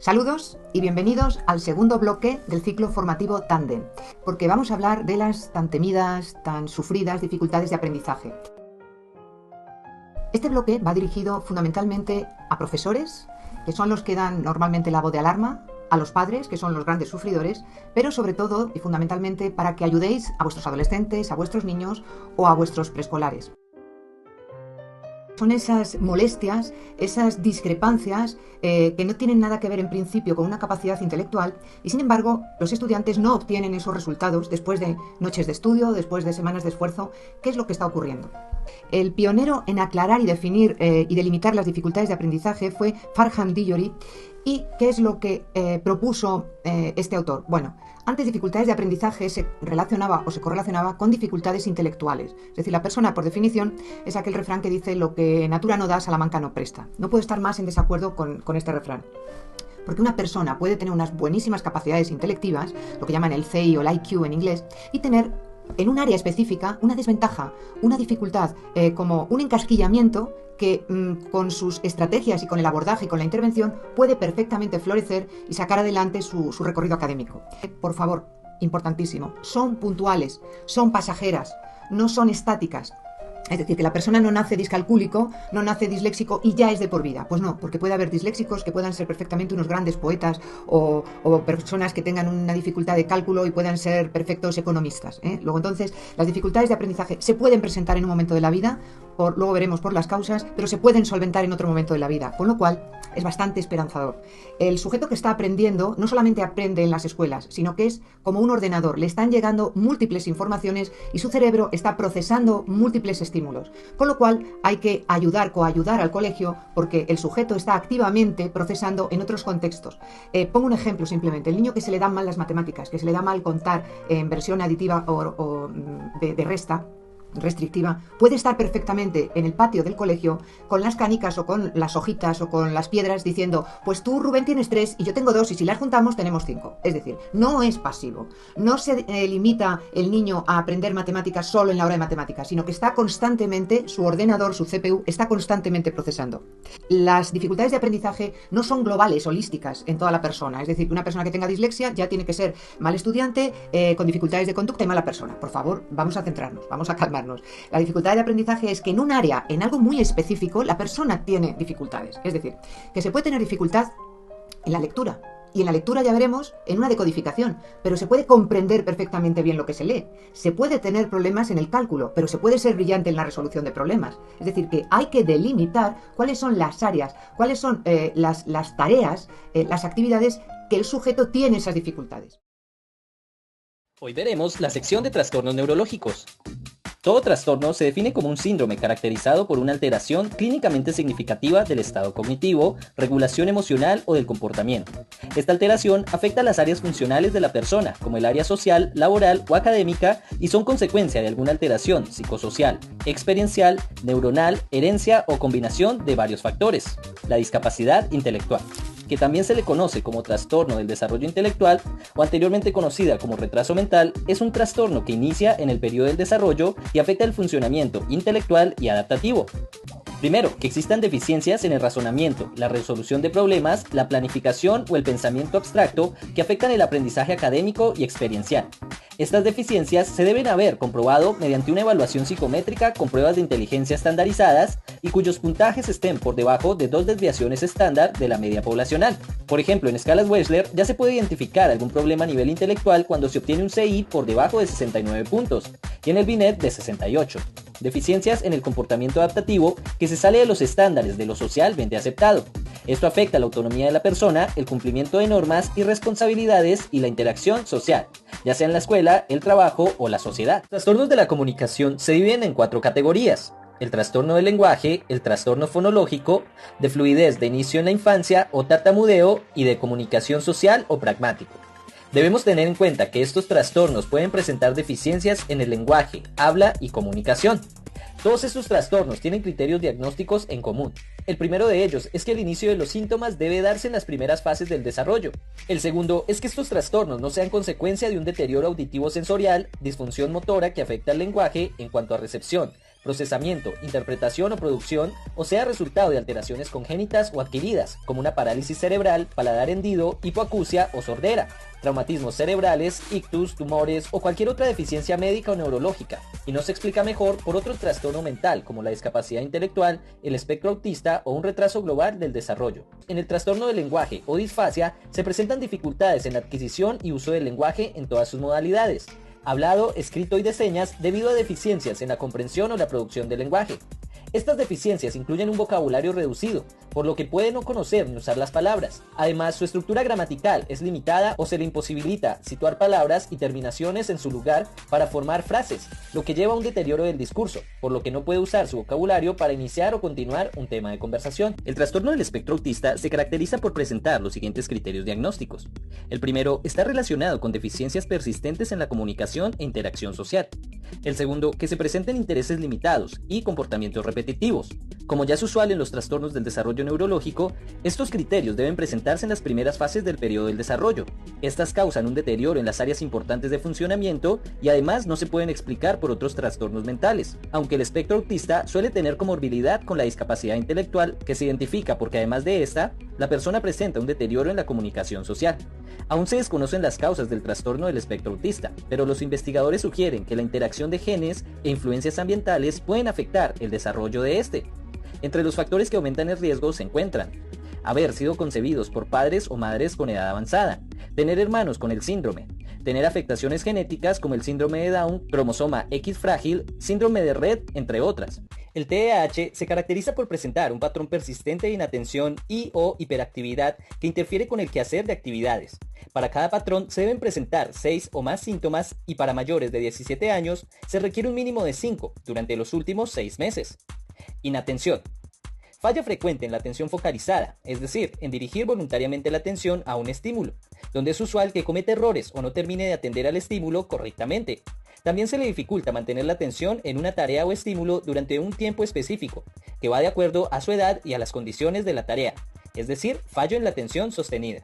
Saludos y bienvenidos al segundo bloque del ciclo formativo Tándem, porque vamos a hablar de las tan temidas, tan sufridas dificultades de aprendizaje. Este bloque va dirigido fundamentalmente a profesores, que son los que dan normalmente la voz de alarma, a los padres, que son los grandes sufridores, pero sobre todo y fundamentalmente para que ayudéis a vuestros adolescentes, a vuestros niños o a vuestros preescolares. Son esas molestias, esas discrepancias que no tienen nada que ver en principio con una capacidad intelectual y sin embargo los estudiantes no obtienen esos resultados después de noches de estudio, después de semanas de esfuerzo. ¿Qué es lo que está ocurriendo? El pionero en aclarar y definir y delimitar las dificultades de aprendizaje fue Farhang Diyori. ¿Y qué es lo que propuso este autor? Bueno, antes dificultades de aprendizaje se relacionaba o se correlacionaba con dificultades intelectuales. Es decir, la persona, por definición, es aquel refrán que dice lo que natura no da, Salamanca no presta. No puedo estar más en desacuerdo con este refrán. Porque una persona puede tener unas buenísimas capacidades intelectivas, lo que llaman el CI o el IQ en inglés, y tener en un área específica una desventaja, una dificultad, como un encasquillamiento que con sus estrategias y con el abordaje y con la intervención puede perfectamente florecer y sacar adelante su recorrido académico. Por favor, importantísimo, son puntuales, son pasajeras, no son estáticas. Es decir, que la persona no nace discalcúlico, no nace disléxico y ya es de por vida. Pues no, porque puede haber disléxicos que puedan ser perfectamente unos grandes poetas o personas que tengan una dificultad de cálculo y puedan ser perfectos economistas. Luego entonces, las dificultades de aprendizaje se pueden presentar en un momento de la vida, luego veremos por las causas, pero se pueden solventar en otro momento de la vida, con lo cual es bastante esperanzador. El sujeto que está aprendiendo no solamente aprende en las escuelas, sino que es como un ordenador, le están llegando múltiples informaciones y su cerebro está procesando múltiples estímulos, con lo cual hay que coayudar al colegio porque el sujeto está activamente procesando en otros contextos. Pongo un ejemplo simplemente, el niño que se le dan mal las matemáticas, que se le da mal contar en versión aditiva o de resta, restrictiva, puede estar perfectamente en el patio del colegio con las canicas o con las hojitas o con las piedras diciendo, pues tú, Rubén, tienes 3 y yo tengo 2 y si las juntamos tenemos 5. Es decir, no es pasivo, no se limita el niño a aprender matemáticas solo en la hora de matemáticas, sino que está constantemente, su ordenador, su CPU, está constantemente procesando. Las dificultades de aprendizaje no son globales, holísticas en toda la persona, es decir, una persona que tenga dislexia ya tiene que ser mal estudiante, con dificultades de conducta y mala persona. Por favor, vamos a centrarnos, vamos a calmarnos. La dificultad de aprendizaje es que en un área, en algo muy específico, la persona tiene dificultades. Es decir, que se puede tener dificultad en la lectura. Y en la lectura ya veremos en una decodificación, pero se puede comprender perfectamente bien lo que se lee. Se puede tener problemas en el cálculo, pero se puede ser brillante en la resolución de problemas. Es decir, que hay que delimitar cuáles son las áreas, cuáles son las tareas, las actividades que el sujeto tiene esas dificultades. Hoy veremos la sección de trastornos neurológicos. Todo trastorno se define como un síndrome caracterizado por una alteración clínicamente significativa del estado cognitivo, regulación emocional o del comportamiento. Esta alteración afecta a las áreas funcionales de la persona, como el área social, laboral o académica, y son consecuencia de alguna alteración psicosocial, experiencial, neuronal, herencia o combinación de varios factores. La discapacidad intelectual, que también se le conoce como trastorno del desarrollo intelectual o anteriormente conocida como retraso mental, es un trastorno que inicia en el periodo del desarrollo y afecta el funcionamiento intelectual y adaptativo. Primero, que existan deficiencias en el razonamiento, la resolución de problemas, la planificación o el pensamiento abstracto que afectan el aprendizaje académico y experiencial. Estas deficiencias se deben haber comprobado mediante una evaluación psicométrica con pruebas de inteligencia estandarizadas y cuyos puntajes estén por debajo de 2 desviaciones estándar de la media poblacional. Por ejemplo, en escalas Wechsler ya se puede identificar algún problema a nivel intelectual cuando se obtiene un CI por debajo de 69 puntos y en el Binet de 68. Deficiencias en el comportamiento adaptativo que se sale de los estándares de lo socialmente aceptado. Esto afecta la autonomía de la persona, el cumplimiento de normas y responsabilidades y la interacción social, ya sea en la escuela, el trabajo o la sociedad. Los trastornos de la comunicación se dividen en 4 categorías: el trastorno del lenguaje, el trastorno fonológico, de fluidez de inicio en la infancia o tartamudeo y de comunicación social o pragmático. Debemos tener en cuenta que estos trastornos pueden presentar deficiencias en el lenguaje, habla y comunicación. Todos estos trastornos tienen criterios diagnósticos en común. El primero de ellos es que el inicio de los síntomas debe darse en las primeras fases del desarrollo. El segundo es que estos trastornos no sean consecuencia de un deterioro auditivo sensorial, disfunción motora que afecta al lenguaje en cuanto a recepción, procesamiento, interpretación o producción, o sea resultado de alteraciones congénitas o adquiridas, como una parálisis cerebral, paladar hendido, hipoacusia o sordera, traumatismos cerebrales, ictus, tumores o cualquier otra deficiencia médica o neurológica, y no se explica mejor por otro trastorno mental como la discapacidad intelectual, el espectro autista o un retraso global del desarrollo. En el trastorno del lenguaje o disfasia se presentan dificultades en la adquisición y uso del lenguaje en todas sus modalidades, hablado, escrito y de señas, debido a deficiencias en la comprensión o la producción del lenguaje. Estas deficiencias incluyen un vocabulario reducido, por lo que puede no conocer ni usar las palabras. Además, su estructura gramatical es limitada o se le imposibilita situar palabras y terminaciones en su lugar para formar frases, lo que lleva a un deterioro del discurso, por lo que no puede usar su vocabulario para iniciar o continuar un tema de conversación. El trastorno del espectro autista se caracteriza por presentar los siguientes criterios diagnósticos. El primero está relacionado con deficiencias persistentes en la comunicación e interacción social. El segundo, que se presenten intereses limitados y comportamientos repetitivos. Como ya es usual en los trastornos del desarrollo neurológico, estos criterios deben presentarse en las primeras fases del periodo del desarrollo. Estas causan un deterioro en las áreas importantes de funcionamiento y además no se pueden explicar por otros trastornos mentales, aunque el espectro autista suele tener comorbilidad con la discapacidad intelectual, que se identifica porque además de esta, la persona presenta un deterioro en la comunicación social. Aún se desconocen las causas del trastorno del espectro autista, pero los investigadores sugieren que la interacción de genes e influencias ambientales pueden afectar el desarrollo de este. Entre los factores que aumentan el riesgo se encuentran haber sido concebidos por padres o madres con edad avanzada, tener hermanos con el síndrome, tener afectaciones genéticas como el síndrome de Down, cromosoma X frágil, síndrome de Rett, entre otras. El TDAH se caracteriza por presentar un patrón persistente de inatención y o hiperactividad que interfiere con el quehacer de actividades. Para cada patrón se deben presentar 6 o más síntomas y para mayores de 17 años se requiere un mínimo de 5 durante los últimos 6 meses. Inatención. Falla frecuente en la atención focalizada, es decir, en dirigir voluntariamente la atención a un estímulo, donde es usual que cometa errores o no termine de atender al estímulo correctamente. También se le dificulta mantener la atención en una tarea o estímulo durante un tiempo específico, que va de acuerdo a su edad y a las condiciones de la tarea, es decir, fallo en la atención sostenida.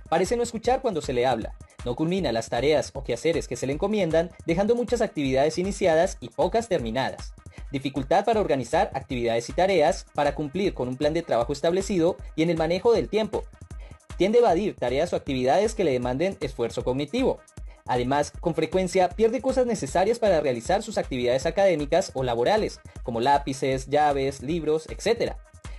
Parece no escuchar cuando se le habla, no culmina las tareas o quehaceres que se le encomiendan, dejando muchas actividades iniciadas y pocas terminadas. Dificultad para organizar actividades y tareas, para cumplir con un plan de trabajo establecido y en el manejo del tiempo. Tiende a evadir tareas o actividades que le demanden esfuerzo cognitivo. Además, con frecuencia pierde cosas necesarias para realizar sus actividades académicas o laborales, como lápices, llaves, libros, etc.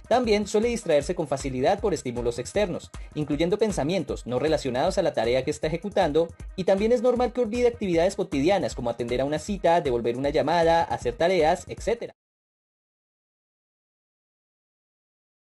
También suele distraerse con facilidad por estímulos externos, incluyendo pensamientos no relacionados a la tarea que está ejecutando, y también es normal que olvide actividades cotidianas como atender a una cita, devolver una llamada, hacer tareas, etc.